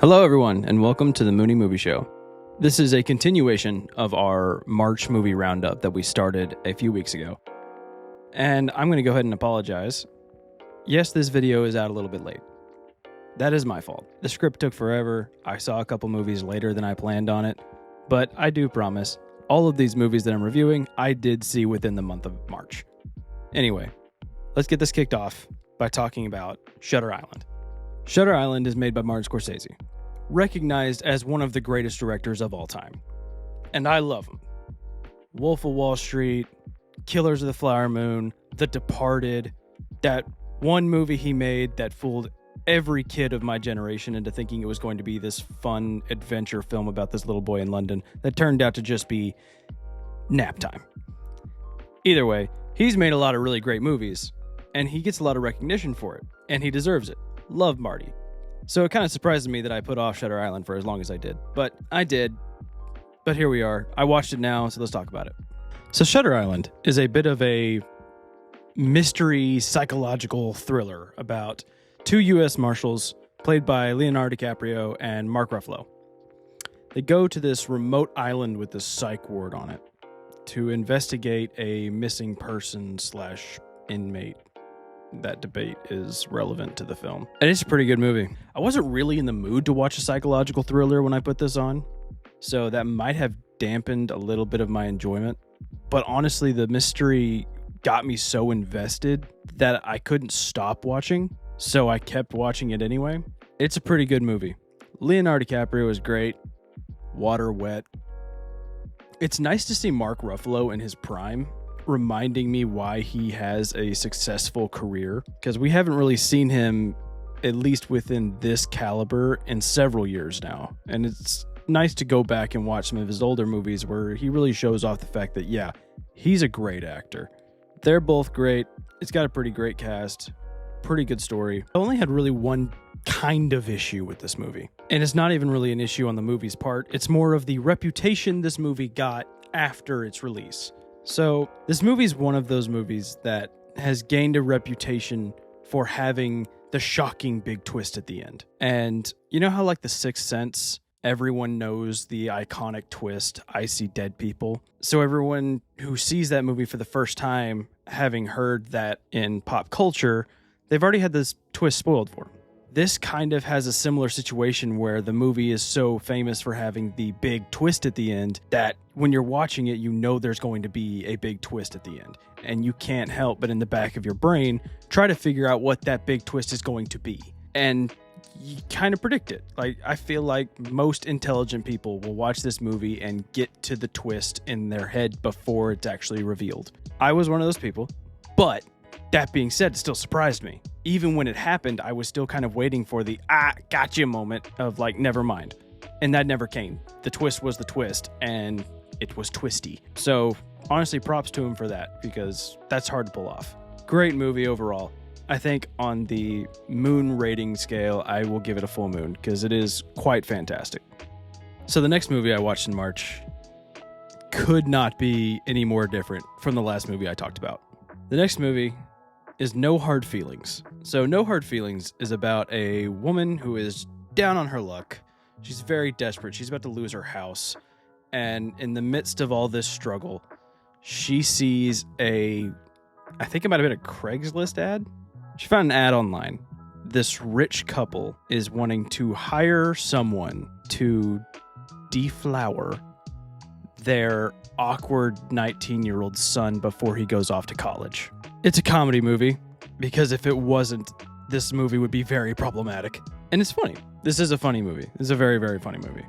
Hello, everyone, and welcome to the Moony Movie Show. This is a continuation of our March movie roundup that we started a few weeks ago. And I'm going to go ahead and apologize. Yes, this video is out a little bit late. That is my fault. The script took forever. I saw a couple movies later than I planned on it. But I do promise, all of these movies that I'm reviewing, I did see within the month of March. Anyway, let's get this kicked off by talking about Shutter Island. Shutter Island is made by Martin Scorsese, recognized as one of the greatest directors of all time. And I love him. Wolf of Wall Street, Killers of the Flower Moon, The Departed, that one movie he made that fooled every kid of my generation into thinking it was going to be this fun adventure film about this little boy in London that turned out to just be nap time. Either way, he's made a lot of really great movies, and he gets a lot of recognition for it, and he deserves it. Love Marty. So it kind of surprised me that I put off Shutter Island for as long as I did. But I did. But here we are. I watched it now, so let's talk about it. So Shutter Island is a bit of a mystery psychological thriller about two U.S. Marshals played by Leonardo DiCaprio and Mark Ruffalo. They go to this remote island with this psych ward on it to investigate a missing person / inmate. That debate is relevant to the film. And it's a pretty good movie. I wasn't really in the mood to watch a psychological thriller when I put this on, so that might have dampened a little bit of my enjoyment. But honestly, the mystery got me so invested that I couldn't stop watching, so I kept watching it anyway. It's a pretty good movie. Leonardo DiCaprio is great. Water wet. It's nice to see Mark Ruffalo in his prime, reminding me why he has a successful career, because we haven't really seen him, at least within this caliber, in several years now. And it's nice to go back and watch some of his older movies where he really shows off the fact that, yeah, he's a great actor. They're both great. It's got a pretty great cast, pretty good story. I only had really one kind of issue with this movie, and it's not even really an issue on the movie's part. It's more of the reputation this movie got after its release. So this movie is one of those movies that has gained a reputation for having the shocking big twist at the end. And you know how like The Sixth Sense, everyone knows the iconic twist, I see dead people. So everyone who sees that movie for the first time, having heard that in pop culture, they've already had this twist spoiled for them. This kind of has a similar situation where the movie is so famous for having the big twist at the end that when you're watching it, you know there's going to be a big twist at the end. And you can't help but in the back of your brain try to figure out what that big twist is going to be. And you kind of predict it. Like, I feel like most intelligent people will watch this movie and get to the twist in their head before it's actually revealed. I was one of those people, but that being said, it still surprised me. Even when it happened, I was still kind of waiting for the gotcha moment of like, never mind. And that never came. The twist was the twist, and it was twisty. So honestly, props to him for that, because that's hard to pull off. Great movie overall. I think on the moon rating scale, I will give it a full moon, because it is quite fantastic. So the next movie I watched in March could not be any more different from the last movie I talked about. The next movie is No Hard Feelings. So No Hard Feelings is about a woman who is down on her luck. She's very desperate. She's about to lose her house. And in the midst of all this struggle, she sees I think it might have been a Craigslist ad. She found an ad online. This rich couple is wanting to hire someone to deflower their awkward 19-year-old son before he goes off to college. It's a comedy movie, because if it wasn't, this movie would be very problematic. And it's funny. This is a funny movie. This is a very, very funny movie.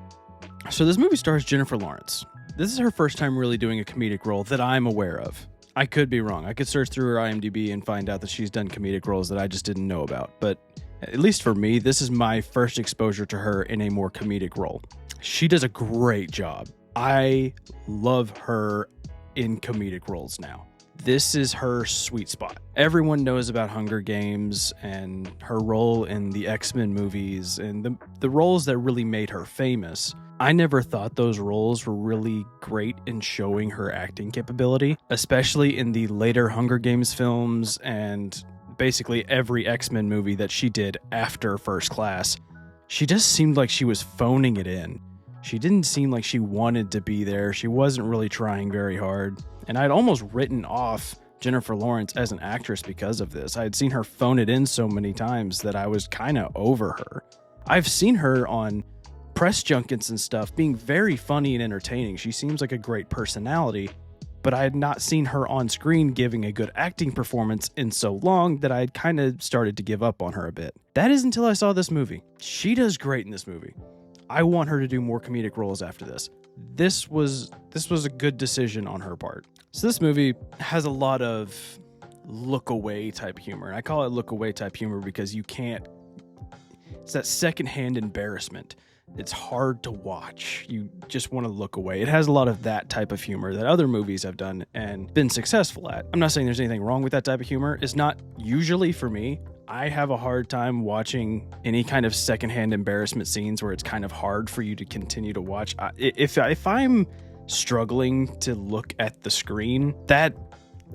So this movie stars Jennifer Lawrence. This is her first time really doing a comedic role that I'm aware of. I could be wrong. I could search through her IMDb and find out that she's done comedic roles that I just didn't know about. But at least for me, this is my first exposure to her in a more comedic role. She does a great job. I love her in comedic roles now. This is her sweet spot. Everyone knows about Hunger Games and her role in the X-Men movies and the roles that really made her famous. I never thought those roles were really great in showing her acting capability, especially in the later Hunger Games films and basically every X-Men movie that she did after First Class. she just seemed like she was phoning it in. She didn't seem like she wanted to be there. She wasn't really trying very hard. And I'd almost written off Jennifer Lawrence as an actress because of this. I had seen her phone it in so many times that I was kind of over her. I've seen her on press junkets and stuff being very funny and entertaining. She seems like a great personality, but I had not seen her on screen giving a good acting performance in so long that I had kind of started to give up on her a bit. That is until I saw this movie. She does great in this movie. I want her to do more comedic roles after this. This was a good decision on her part. So this movie has a lot of look away type humor. And I call it look away type humor because it's that secondhand embarrassment. It's hard to watch. You just want to look away. It has a lot of that type of humor that other movies have done and been successful at. I'm not saying there's anything wrong with that type of humor. It's not usually for me. I have a hard time watching any kind of secondhand embarrassment scenes where it's kind of hard for you to continue to watch. If I'm struggling to look at the screen, that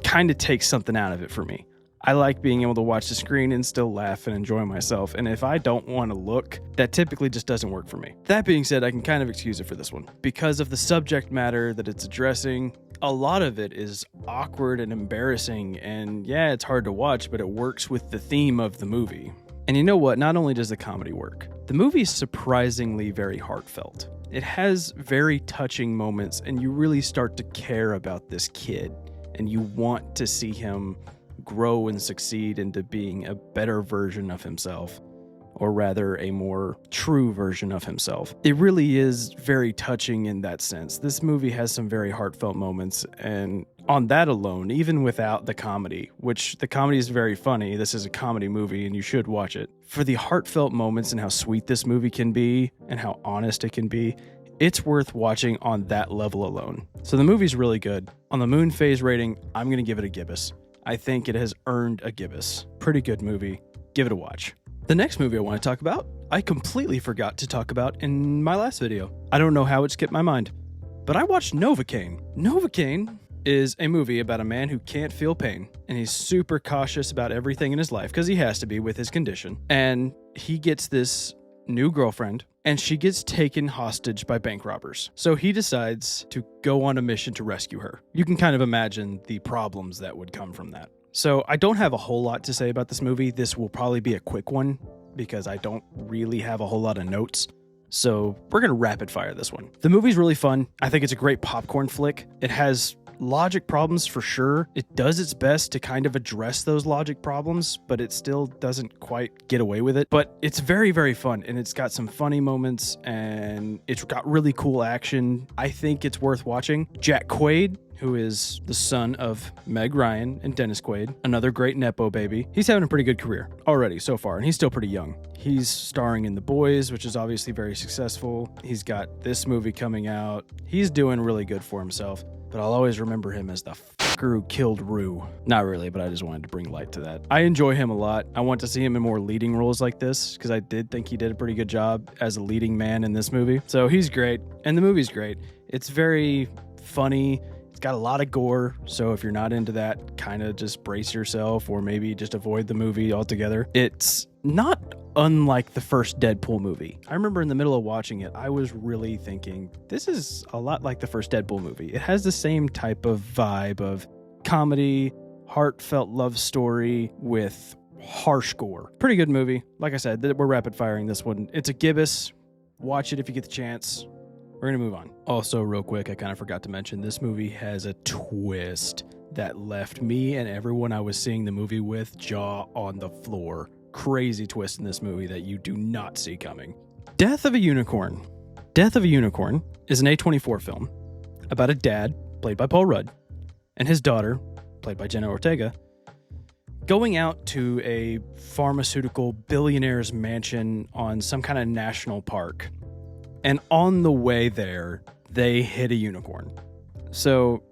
kind of takes something out of it for me. I like being able to watch the screen and still laugh and enjoy myself. And if I don't want to look, that typically just doesn't work for me. That being said, I can kind of excuse it for this one. Because of the subject matter that it's addressing, a lot of it is awkward and embarrassing. And yeah, it's hard to watch, but it works with the theme of the movie. And you know what? Not only does the comedy work, the movie is surprisingly very heartfelt. It has very touching moments, and you really start to care about this kid. And you want to see him grow and succeed into being a better version of himself, or rather a more true version of himself. It really is very touching in that sense. This movie has some very heartfelt moments, and on that alone, even without the comedy, which the comedy is very funny, this is a comedy movie and you should watch it. For the heartfelt moments and how sweet this movie can be and how honest it can be, it's worth watching on that level alone. So the movie's really good. On the Moon Phase rating, I'm going to give it a gibbous. I think it has earned a gibbous. Pretty good movie. Give it a watch. The next movie I want to talk about, I completely forgot to talk about in my last video. I don't know how it skipped my mind, but I watched Novocaine. Novocaine is a movie about a man who can't feel pain, and he's super cautious about everything in his life because he has to be with his condition. And he gets this new girlfriend, and she gets taken hostage by bank robbers. So he decides to go on a mission to rescue her. You can kind of imagine the problems that would come from that. So I don't have a whole lot to say about this movie. This will probably be a quick one because I don't really have a whole lot of notes. So we're going to rapid fire this one. The movie's really fun. I think it's a great popcorn flick. It has logic problems for sure. It does its best to kind of address those logic problems, but it still doesn't quite get away with it. But it's very, very fun, and it's got some funny moments, and it's got really cool action. I think it's worth watching. Jack Quaid, who is the son of Meg Ryan and Dennis Quaid, another great Nepo baby. He's having a pretty good career already so far, and he's still pretty young. He's starring in The Boys, which is obviously very successful. He's got this movie coming out. He's doing really good for himself, but I'll always remember him as the fucker who killed Rue. Not really, but I just wanted to bring light to that. I enjoy him a lot. I want to see him in more leading roles like this, because I did think he did a pretty good job as a leading man in this movie. So he's great, and the movie's great. It's very funny. It's got a lot of gore, so if you're not into that, kind of just brace yourself, or maybe just avoid the movie altogether. It's not unlike the first Deadpool movie. I remember in the middle of watching it, I was really thinking, this is a lot like the first Deadpool movie. It has the same type of vibe of comedy, heartfelt love story with harsh gore. Pretty good movie. Like I said, we're rapid firing this one. It's a gibbous. Watch it if you get the chance. We're going to move on. Also, real quick, I kind of forgot to mention, this movie has a twist that left me and everyone I was seeing the movie with jaw on the floor. Crazy twist in this movie that you do not see coming. Death of a Unicorn. Death of a Unicorn is an A24 film about a dad, played by Paul Rudd, and his daughter, played by Jenna Ortega, going out to a pharmaceutical billionaire's mansion on some kind of national park. And on the way there, they hit a unicorn. So,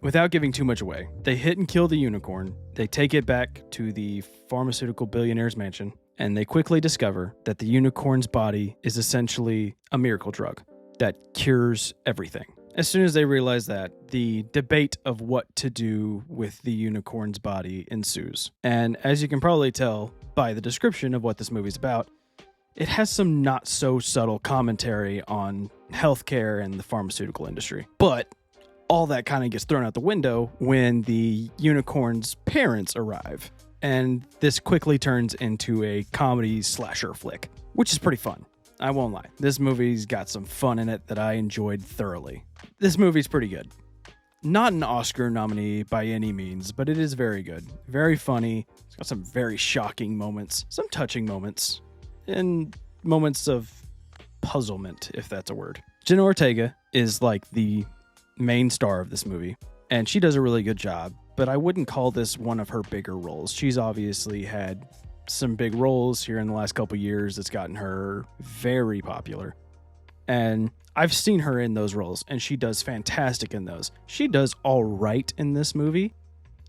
without giving too much away, they hit and kill the unicorn. They take it back to the pharmaceutical billionaire's mansion, and they quickly discover that the unicorn's body is essentially a miracle drug that cures everything. As soon as they realize that, the debate of what to do with the unicorn's body ensues. And as you can probably tell by the description of what this movie's about, It has some not so subtle commentary on healthcare and the pharmaceutical industry. But all that kind of gets thrown out the window when the unicorn's parents arrive. And this quickly turns into a comedy slasher flick, which is pretty fun. I won't lie. This movie's got some fun in it that I enjoyed thoroughly. This movie's pretty good. Not an Oscar nominee by any means, but it is very good. Very funny. It's got some very shocking moments, some touching moments, and moments of puzzlement, if that's a word. Jenna Ortega is like the main star of this movie, and she does a really good job, but I wouldn't call this one of her bigger roles. She's obviously had some big roles here in the last couple years that's gotten her very popular. And I've seen her in those roles, and she does fantastic in those. She does all right in this movie.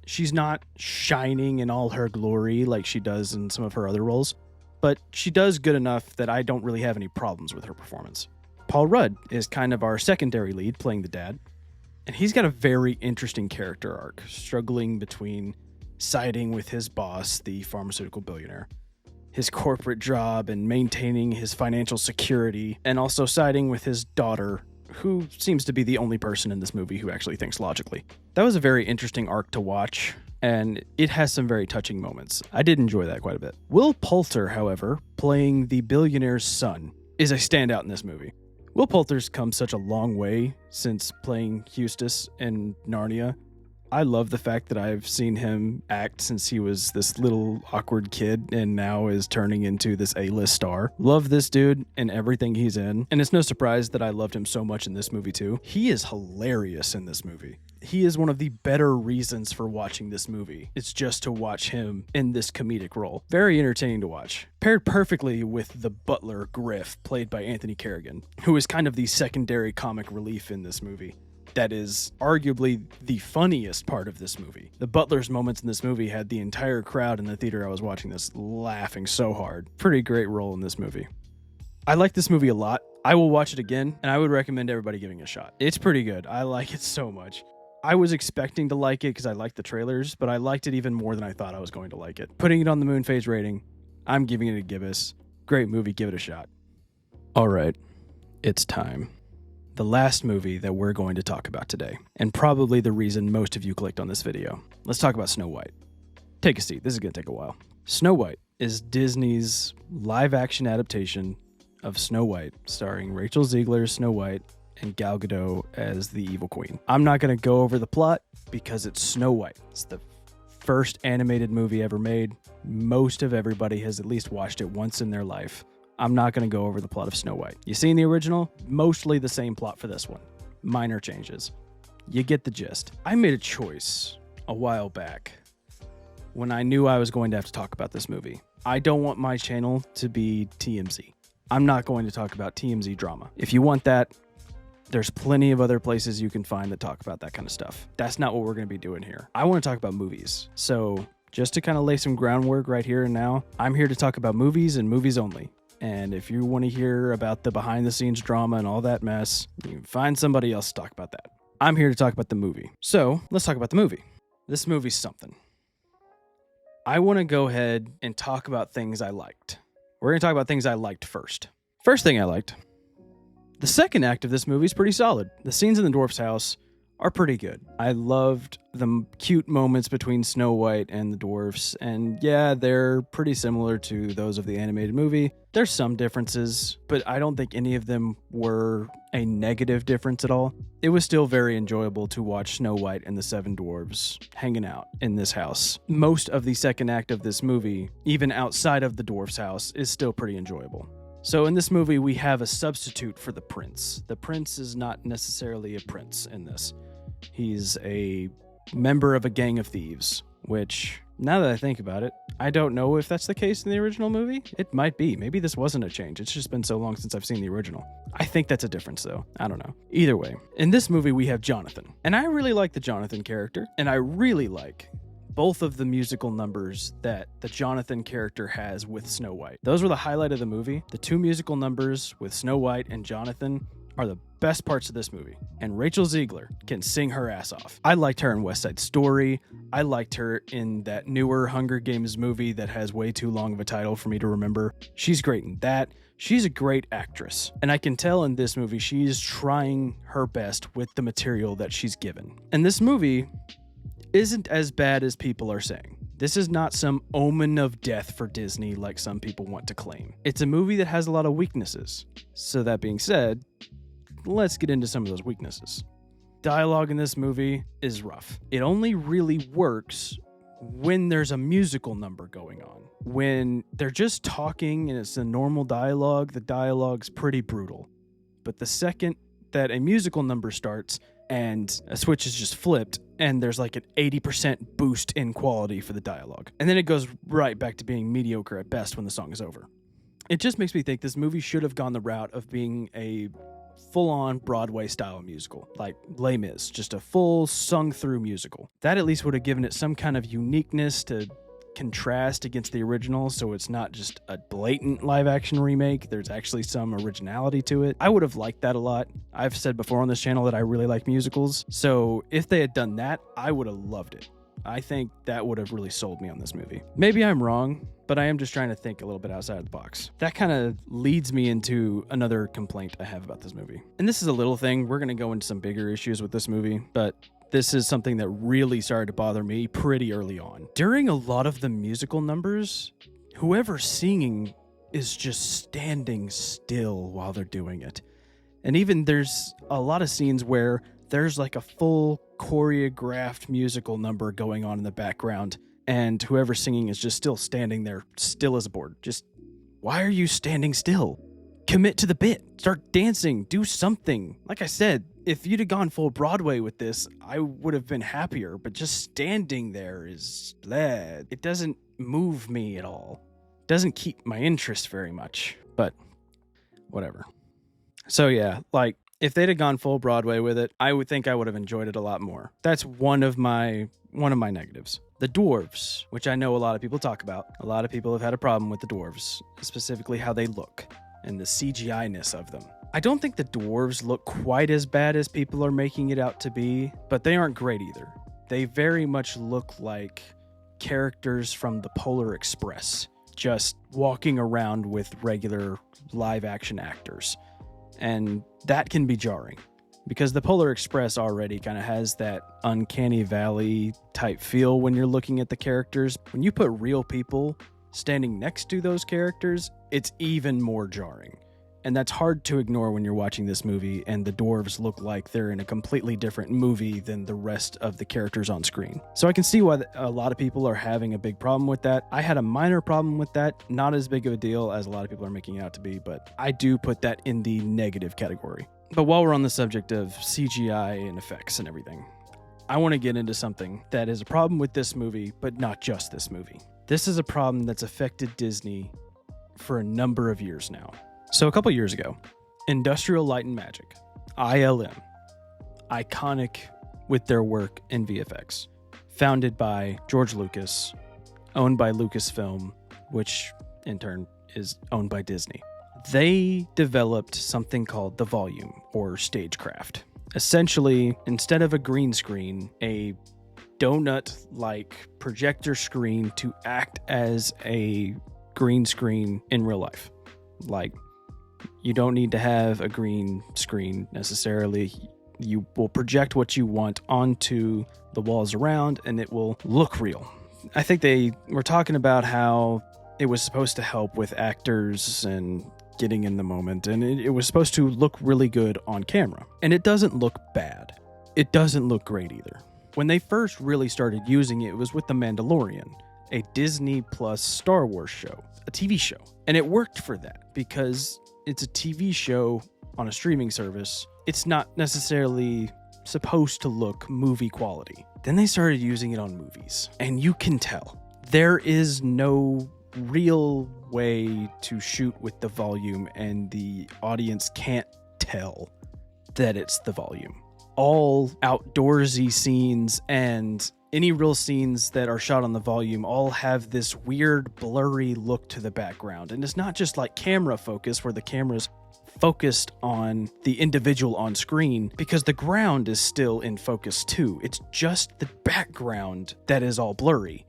She's not shining in all her glory like she does in some of her other roles, but she does good enough that I don't really have any problems with her performance. Paul Rudd is kind of our secondary lead, playing the dad, and he's got a very interesting character arc, struggling between siding with his boss, the pharmaceutical billionaire, his corporate job and maintaining his financial security, and also siding with his daughter, who seems to be the only person in this movie who actually thinks logically. That was a very interesting arc to watch, and it has some very touching moments. I did enjoy that quite a bit. Will Poulter, however, playing the billionaire's son, is a standout in this movie. Will Poulter's come such a long way since playing Eustace in Narnia. I love the fact that I've seen him act since he was this little awkward kid and now is turning into this A-list star. Love this dude and everything he's in. And it's no surprise that I loved him so much in this movie too. He is hilarious in this movie. He is one of the better reasons for watching this movie. It's just to watch him in this comedic role. Very entertaining to watch. Paired perfectly with the butler Griff, played by Anthony Carrigan, who is kind of the secondary comic relief in this movie. That is arguably the funniest part of this movie. The butler's moments in this movie had the entire crowd in the theater I was watching this laughing so hard. Pretty great role in this movie. I like this movie a lot. I will watch it again, and I would recommend everybody giving it a shot. It's pretty good. I like it so much. I was expecting to like it because I liked the trailers, but I liked it even more than I thought I was going to like it. Putting it on the Moon Phase rating, I'm giving it a gibbous. Great movie, give it a shot. All right, it's time. The last movie that we're going to talk about today, and probably the reason most of you clicked on this video. Let's talk about Snow White. Take a seat, this is going to take a while. Snow White is Disney's live-action adaptation of Snow White, starring Rachel Zegler's Snow White and Gal Gadot as the evil queen. I'm not going to go over the plot because it's Snow White. It's the first animated movie ever made. Most of everybody has at least watched it once in their life. I'm not going to go over the plot of Snow White. You seen the original? Mostly the same plot for this one. Minor changes. You get the gist. I made a choice a while back when I knew I was going to have to talk about this movie. I don't want my channel to be TMZ. I'm not going to talk about TMZ drama. If you want that, there's plenty of other places you can find that talk about that kind of stuff. That's not what we're going to be doing here. I want to talk about movies. So just to kind of lay some groundwork right here and now, I'm here to talk about movies and movies only. And if you want to hear about the behind-the-scenes drama and all that mess, you can find somebody else to talk about that. I'm here to talk about the movie. So, let's talk about the movie. This movie's something. I want to go ahead and talk about things I liked. We're going to talk about things I liked first. First thing I liked. The second act of this movie is pretty solid. The scenes in the dwarf's house are pretty good. I loved the cute moments between Snow White and the dwarfs, and yeah, they're pretty similar to those of the animated movie. There's some differences, but I don't think any of them were a negative difference at all. It was still very enjoyable to watch Snow White and the seven dwarves hanging out in this house. Most of the second act of this movie, even outside of the dwarf's house, is still pretty enjoyable. So in this movie, we have a substitute for the prince. The prince is not necessarily a prince in this. He's a member of a gang of thieves, which, now that I think about it, I don't know if that's the case in the original movie. It might be. Maybe this wasn't a change. It's just been so long since I've seen the original. I think that's a difference, though. I don't know. Either way, in this movie, we have Jonathan. And I really like the Jonathan character, and I really like both of the musical numbers that the Jonathan character has with Snow White. Those were the highlight of the movie. The two musical numbers with Snow White and Jonathan are the best parts of this movie, and Rachel Zegler can sing her ass off. I liked her in West Side Story. I liked her in that newer Hunger Games movie that has way too long of a title for me to remember. She's great in that. She's a great actress, and I can tell in this movie she's trying her best with the material that she's given. And this movie isn't as bad as people are saying. This is not some omen of death for Disney like some people want to claim. It's a movie that has a lot of weaknesses. So that being said, let's get into some of those weaknesses. Dialogue in this movie is rough. It only really works when there's a musical number going on. When they're just talking and it's a normal dialogue, the dialogue's pretty brutal. But the second that a musical number starts and a switch is just flipped and there's like an 80% boost in quality for the dialogue. And then it goes right back to being mediocre at best when the song is over. It just makes me think this movie should have gone the route of being a full-on Broadway-style musical, like Les Mis, just a full sung-through musical. That at least would have given it some kind of uniqueness to contrast against the original, so it's not just a blatant live-action remake. There's actually some originality to it. I would have liked that a lot. I've said before on this channel that I really like musicals, so if they had done that, I would have loved it. I think that would have really sold me on this movie. Maybe I'm wrong, but I am just trying to think a little bit outside of the box. That kind of leads me into another complaint I have about this movie. And this is a little thing. We're going to go into some bigger issues with this movie, but this is something that really started to bother me pretty early on. During a lot of the musical numbers, whoever's singing is just standing still while they're doing it. And even there's a lot of scenes where there's like a full choreographed musical number going on in the background, and whoever's singing is just still standing there, still as a board. Just, why are you standing still? Commit to the bit. Start dancing. Do something. Like I said, if you'd have gone full Broadway with this, I would have been happier, but just standing there is bleh. It doesn't move me at all. It doesn't keep my interest very much, but whatever. So yeah, like, if they'd have gone full Broadway with it, I would think I would have enjoyed it a lot more. That's one of my negatives. The dwarves, which I know a lot of people talk about. A lot of people have had a problem with the dwarves, specifically how they look and the CGI-ness of them. I don't think the dwarves look quite as bad as people are making it out to be, but they aren't great either. They very much look like characters from the Polar Express, just walking around with regular live-action actors. And that can be jarring because the Polar Express already kind of has that uncanny valley type feel when you're looking at the characters. When you put real people standing next to those characters, it's even more jarring. And that's hard to ignore when you're watching this movie and the dwarves look like they're in a completely different movie than the rest of the characters on screen. So I can see why a lot of people are having a big problem with that. I had a minor problem with that, not as big of a deal as a lot of people are making it out to be, but I do put that in the negative category. But while we're on the subject of CGI and effects and everything, I want to get into something that is a problem with this movie, but not just this movie. This is a problem that's affected Disney for a number of years now. So a couple years ago, Industrial Light and Magic, ILM, iconic with their work in VFX, founded by George Lucas, owned by Lucasfilm, which in turn is owned by Disney. They developed something called the volume, or stagecraft. Essentially, instead of a green screen, a donut-like projector screen to act as a green screen in real life. Like, you don't need to have a green screen necessarily. You will project what you want onto the walls around and it will look real. I think they were talking about how it was supposed to help with actors and getting in the moment, and it was supposed to look really good on camera. And it doesn't look bad. It doesn't look great either. When they first really started using it, it was with The Mandalorian, a Disney Plus Star Wars show, a TV show. And it worked for that because it's a TV show on a streaming service. It's not necessarily supposed to look movie quality. Then they started using it on movies, and you can tell there is no real way to shoot with the volume, and the audience can't tell that it's the volume. All outdoorsy scenes and any real scenes that are shot on the volume all have this weird blurry look to the background. And it's not just like camera focus where the camera's focused on the individual on screen because the ground is still in focus too. It's just the background that is all blurry.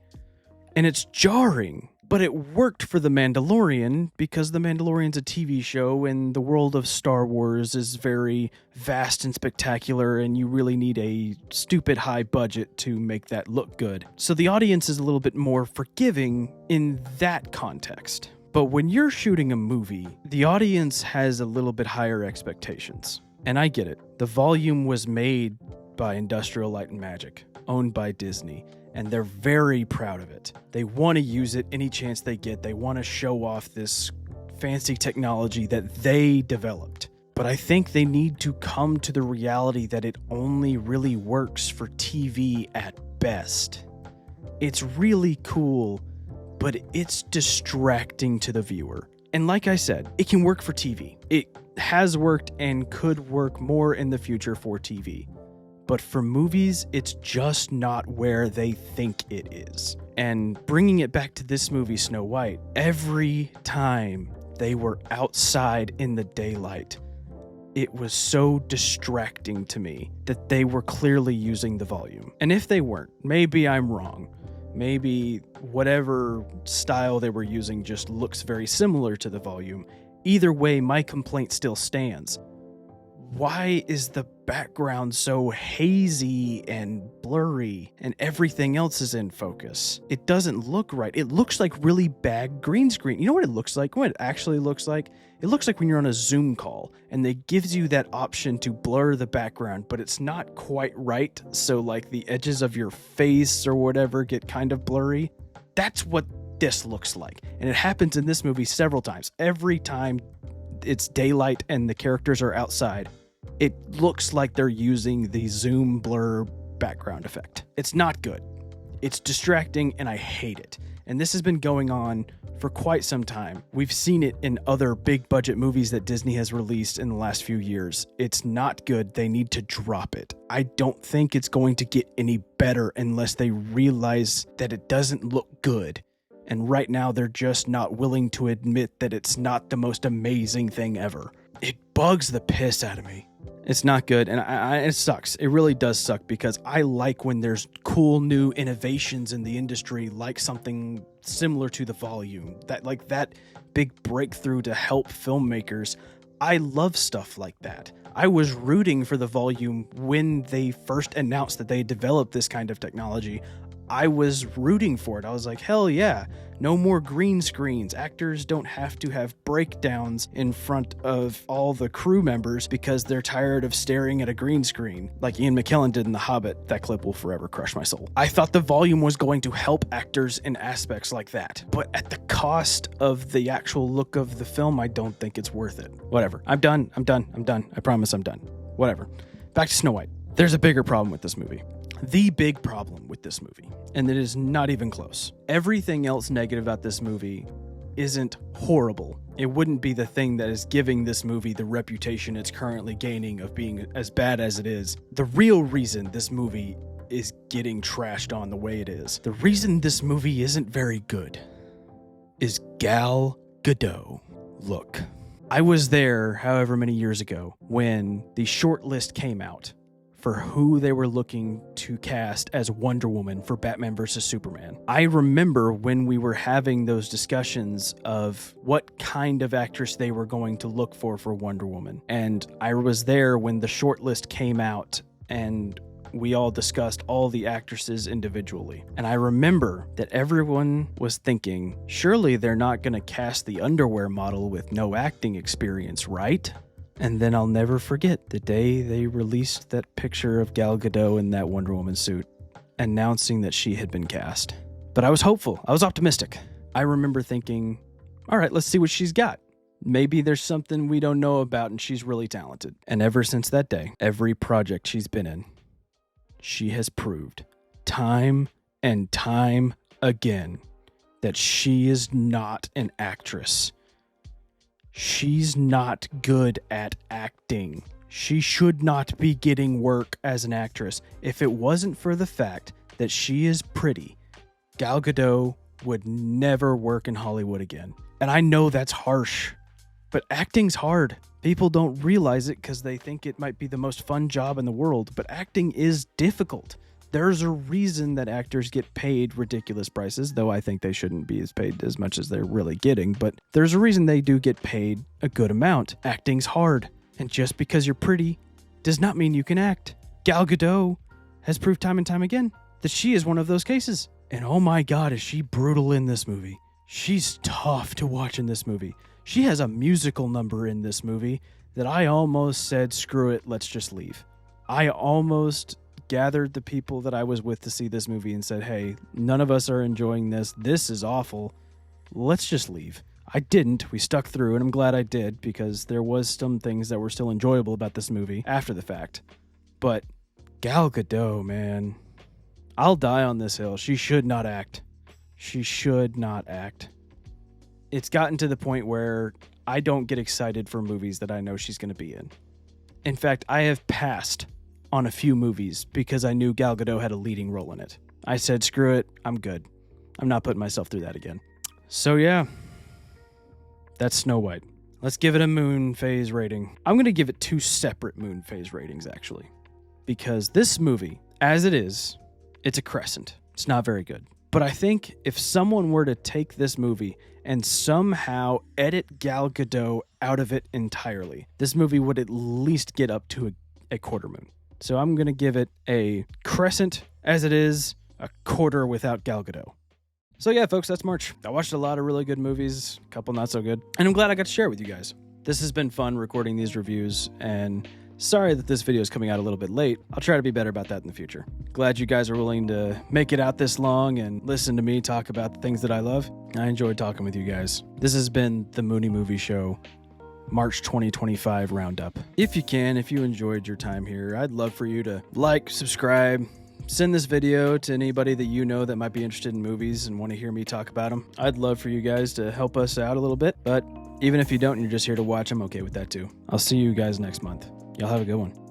And it's jarring. But it worked for The Mandalorian because The Mandalorian's a TV show and the world of Star Wars is very vast and spectacular, and you really need a stupid high budget to make that look good. So the audience is a little bit more forgiving in that context. But when you're shooting a movie, the audience has a little bit higher expectations. And I get it. The volume was made by Industrial Light and Magic, owned by Disney. And they're very proud of it. They want to use it any chance they get. They want to show off this fancy technology that they developed. But I think they need to come to the reality that it only really works for TV at best. It's really cool, but it's distracting to the viewer. And like I said, it can work for TV. It has worked and could work more in the future for TV. But for movies, it's just not where they think it is. And bringing it back to this movie, Snow White, every time they were outside in the daylight, it was so distracting to me that they were clearly using the volume. And if they weren't, maybe I'm wrong. Maybe whatever style they were using just looks very similar to the volume. Either way, my complaint still stands. Why is the background so hazy and blurry and everything else is in focus? It doesn't look right. It looks like really bad green screen. You know what it looks like? What it actually looks like? It looks like when you're on a Zoom call and it gives you that option to blur the background, but it's not quite right. So like the edges of your face or whatever get kind of blurry. That's what this looks like. And it happens in this movie several times. Every time it's daylight and the characters are outside, it looks like they're using the zoom blur background effect. It's not good. It's distracting and I hate it. And this has been going on for quite some time. We've seen it in other big budget movies that Disney has released in the last few years. It's not good. They need to drop it. I don't think it's going to get any better unless they realize that it doesn't look good. And right now, they're just not willing to admit that it's not the most amazing thing ever. It bugs the piss out of me. It's not good, and it sucks. It really does suck because I like when there's cool new innovations in the industry, like something similar to the volume, that big breakthrough to help filmmakers. I love stuff like that. I was rooting for the volume when they first announced that they developed this kind of technology. I was rooting for it. I was like, hell yeah, no more green screens. Actors don't have to have breakdowns in front of all the crew members because they're tired of staring at a green screen, like Ian McKellen did in The Hobbit. That clip will forever crush my soul. I thought the volume was going to help actors in aspects like that, but at the cost of the actual look of the film, I don't think it's worth it. Whatever. I'm done. I promise I'm done. Whatever. Back to Snow White. There's a bigger problem with this movie. The big problem with this movie, and it is not even close. Everything else negative about this movie isn't horrible. It wouldn't be the thing that is giving this movie the reputation it's currently gaining of being as bad as it is. The real reason this movie is getting trashed on the way it is, the reason this movie isn't very good, is Gal Gadot. Look, I was there however many years ago when the short list came out for who they were looking to cast as Wonder Woman for Batman vs. Superman. I remember when we were having those discussions of what kind of actress they were going to look for Wonder Woman. And I was there when the short list came out and we all discussed all the actresses individually. And I remember that everyone was thinking, surely they're not going to cast the underwear model with no acting experience, right? And then I'll never forget the day they released that picture of Gal Gadot in that Wonder Woman suit, announcing that she had been cast. But I was hopeful. I was optimistic. I remember thinking, all right, let's see what she's got. Maybe there's something we don't know about and she's really talented. And ever since that day, every project she's been in, she has proved time and time again that she is not an actress. She's not good at acting. She should not be getting work as an actress. If it wasn't for the fact that she is pretty, Gal Gadot would never work in Hollywood again. And I know that's harsh, But acting's hard. People don't realize it because they think it might be the most fun job in the world, but acting is difficult. There's a reason that actors get paid ridiculous prices, though I think they shouldn't be paid as much as they're really getting, but there's a reason they do get paid a good amount. Acting's hard, and just because you're pretty does not mean you can act. Gal Gadot has proved time and time again that she is one of those cases. And oh my God, is she brutal in this movie. She's tough to watch in this movie. She has a musical number in this movie that I almost said, screw it, let's just leave. I almost gathered the people that I was with to see this movie and said, hey, none of us are enjoying this. This is awful. Let's just leave. I didn't. We stuck through, and I'm glad I did because there was some things that were still enjoyable about this movie after the fact. But Gal Gadot, man, I'll die on this hill. She should not act. She should not act. It's gotten to the point where I don't get excited for movies that I know she's going to be in. In fact, I have passed on a few movies because I knew Gal Gadot had a leading role in it. I said, screw it, I'm good. I'm not putting myself through that again. So yeah, that's Snow White. Let's give it a moon phase rating. I'm going to give it 2 separate moon phase ratings, actually. Because this movie, as it is, it's a crescent. It's not very good. But I think if someone were to take this movie and somehow edit Gal Gadot out of it entirely, this movie would at least get up to a quarter moon. So I'm going to give it a crescent as it is, a quarter without Gal Gadot. So yeah, folks, that's March. I watched a lot of really good movies, a couple not so good, and I'm glad I got to share it with you guys. This has been fun recording these reviews, and sorry that this video is coming out a little bit late. I'll try to be better about that in the future. Glad you guys are willing to make it out this long and listen to me talk about the things that I love. I enjoyed talking with you guys. This has been the Moony Movie Show, March 2025 Roundup. If you can, if you enjoyed your time here, I'd love for you to like, subscribe, send this video to anybody that you know that might be interested in movies and want to hear me talk about them. I'd love for you guys to help us out a little bit, but even if you don't and you're just here to watch, I'm okay with that too. I'll see you guys next month. Y'all have a good one.